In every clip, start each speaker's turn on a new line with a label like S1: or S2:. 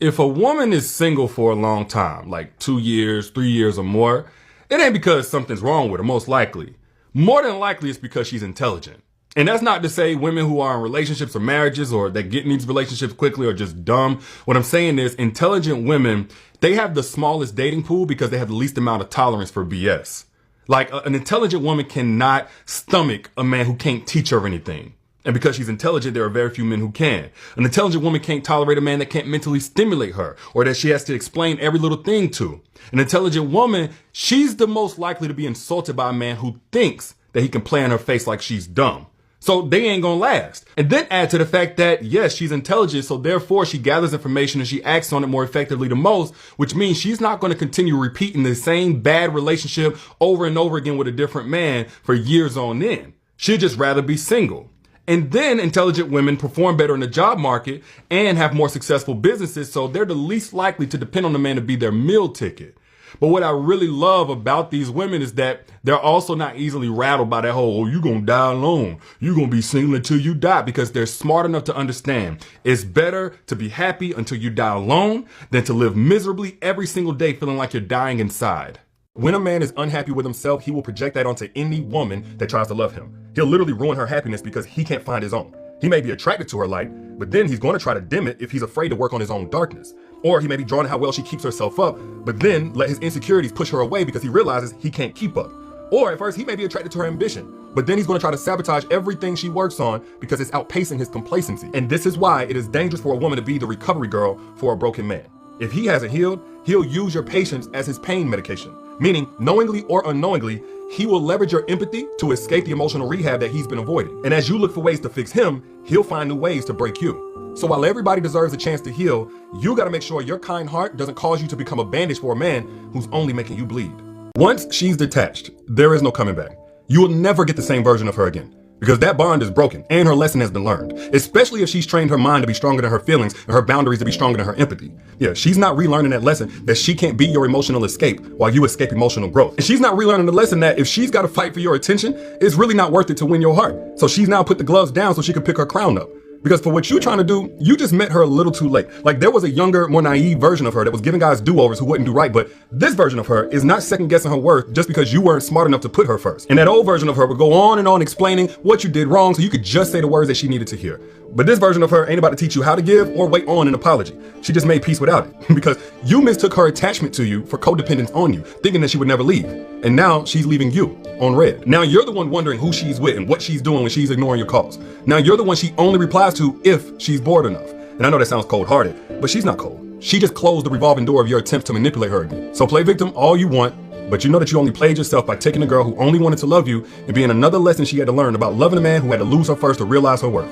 S1: If a woman is single for a long time, like 2 years, 3 years or more, it ain't because something's wrong with her, most likely. More than likely it's because she's intelligent. And that's not to say women who are in relationships or marriages or that get in these relationships quickly are just dumb. What I'm saying is intelligent women, they have the smallest dating pool because they have the least amount of tolerance for BS. Like an intelligent woman cannot stomach a man who can't teach her anything. And because she's intelligent, there are very few men who can. An intelligent woman can't tolerate a man that can't mentally stimulate her or that she has to explain every little thing to. An intelligent woman, she's the most likely to be insulted by a man who thinks that he can play in her face like she's dumb. So they ain't gonna last. And then add to the fact that, yes, she's intelligent, so therefore she gathers information and she acts on it more effectively than most, which means she's not gonna continue repeating the same bad relationship over and over again with a different man for years on end. She'd just rather be single. And then intelligent women perform better in the job market and have more successful businesses, so they're the least likely to depend on a man to be their meal ticket. But what I really love about these women is that they're also not easily rattled by that whole, oh, you gonna die alone. You gonna be single until you die, because they're smart enough to understand it's better to be happy until you die alone than to live miserably every single day feeling like you're dying inside. When a man is unhappy with himself, he will project that onto any woman that tries to love him. He'll literally ruin her happiness because he can't find his own. He may be attracted to her light, but then he's going to try to dim it if he's afraid to work on his own darkness. Or he may be drawn to how well she keeps herself up, but then let his insecurities push her away because he realizes he can't keep up. Or at first he may be attracted to her ambition, but then he's going to try to sabotage everything she works on because it's outpacing his complacency. And this is why it is dangerous for a woman to be the recovery girl for a broken man. If he hasn't healed, he'll use your patience as his pain medication. Meaning, knowingly or unknowingly, he will leverage your empathy to escape the emotional rehab that he's been avoiding. And as you look for ways to fix him, he'll find new ways to break you. So while everybody deserves a chance to heal, you gotta make sure your kind heart doesn't cause you to become a bandage for a man who's only making you bleed. Once she's detached, there is no coming back. You will never get the same version of her again, because that bond is broken and her lesson has been learned, especially if she's trained her mind to be stronger than her feelings and her boundaries to be stronger than her empathy. Yeah, she's not relearning that lesson that she can't be your emotional escape while you escape emotional growth. And she's not relearning the lesson that if she's got to fight for your attention, it's really not worth it to win your heart. So she's now put the gloves down so she can pick her crown up. Because for what you're trying to do, you just met her a little too late. Like there was a younger, more naive version of her that was giving guys do-overs who wouldn't do right, but this version of her is not second guessing her worth just because you weren't smart enough to put her first. And that old version of her would go on and on explaining what you did wrong so you could just say the words that she needed to hear. But this version of her ain't about to teach you how to give or wait on an apology. She just made peace without it because you mistook her attachment to you for codependence on you, thinking that she would never leave. And now she's leaving you on red. Now you're the one wondering who she's with and what she's doing when she's ignoring your calls. Now you're the one she only replies to if she's bored enough. And I know that sounds cold-hearted, but she's not cold. She just closed the revolving door of your attempts to manipulate her again. So play victim all you want, but you know that you only played yourself by taking a girl who only wanted to love you and being another lesson she had to learn about loving a man who had to lose her first to realize her worth.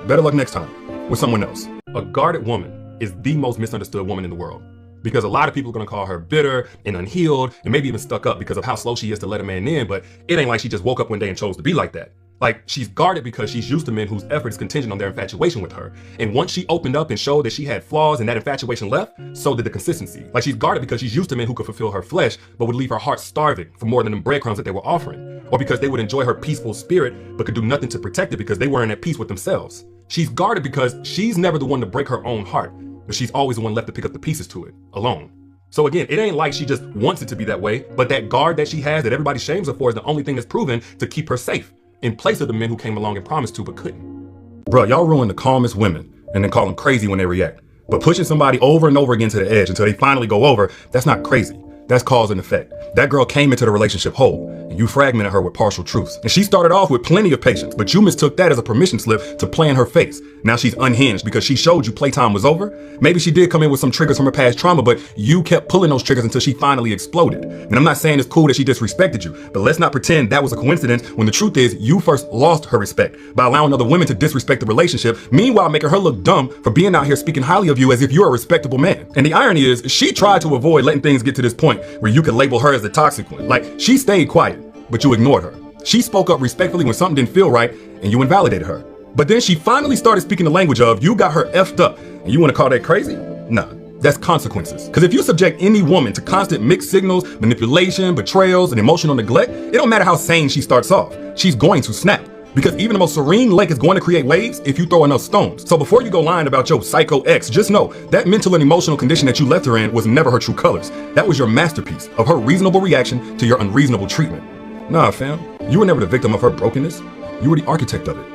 S1: Better luck next time with someone else. A guarded woman is the most misunderstood woman in the world because a lot of people are going to call her bitter and unhealed and maybe even stuck up because of how slow she is to let a man in, but it ain't like she just woke up one day and chose to be like that. Like, she's guarded because she's used to men whose effort is contingent on their infatuation with her. And once she opened up and showed that she had flaws and that infatuation left, so did the consistency. Like, she's guarded because she's used to men who could fulfill her flesh, but would leave her heart starving for more than the breadcrumbs that they were offering. Or because they would enjoy her peaceful spirit, but could do nothing to protect it because they weren't at peace with themselves. She's guarded because she's never the one to break her own heart, but she's always the one left to pick up the pieces to it, alone. So again, it ain't like she just wants it to be that way, but that guard that she has that everybody shames her for is the only thing that's proven to keep her safe, in place of the men who came along and promised to but couldn't. Bruh, y'all ruin the calmest women and then call them crazy when they react. But pushing somebody over and over again to the edge until they finally go over, that's not crazy. That's cause and effect. That girl came into the relationship whole, and you fragmented her with partial truths. And she started off with plenty of patience, but you mistook that as a permission slip to play in her face. Now she's unhinged because she showed you playtime was over. Maybe she did come in with some triggers from her past trauma, but you kept pulling those triggers until she finally exploded. And I'm not saying it's cool that she disrespected you, but let's not pretend that was a coincidence when the truth is you first lost her respect by allowing other women to disrespect the relationship, meanwhile making her look dumb for being out here speaking highly of you as if you're a respectable man. And the irony is, she tried to avoid letting things get to this point where you could label her as the toxic one. Like, she stayed quiet, but you ignored her. She spoke up respectfully when something didn't feel right, and you invalidated her. But then she finally started speaking the language of, you got her effed up, and you want to call that crazy? Nah, that's consequences. Because if you subject any woman to constant mixed signals, manipulation, betrayals, and emotional neglect, it don't matter how sane she starts off. She's going to snap. Because even the most serene lake is going to create waves if you throw enough stones. So before you go lying about your psycho ex, just know that mental and emotional condition that you left her in was never her true colors. That was your masterpiece of her reasonable reaction to your unreasonable treatment. Nah, fam, you were never the victim of her brokenness. You were the architect of it.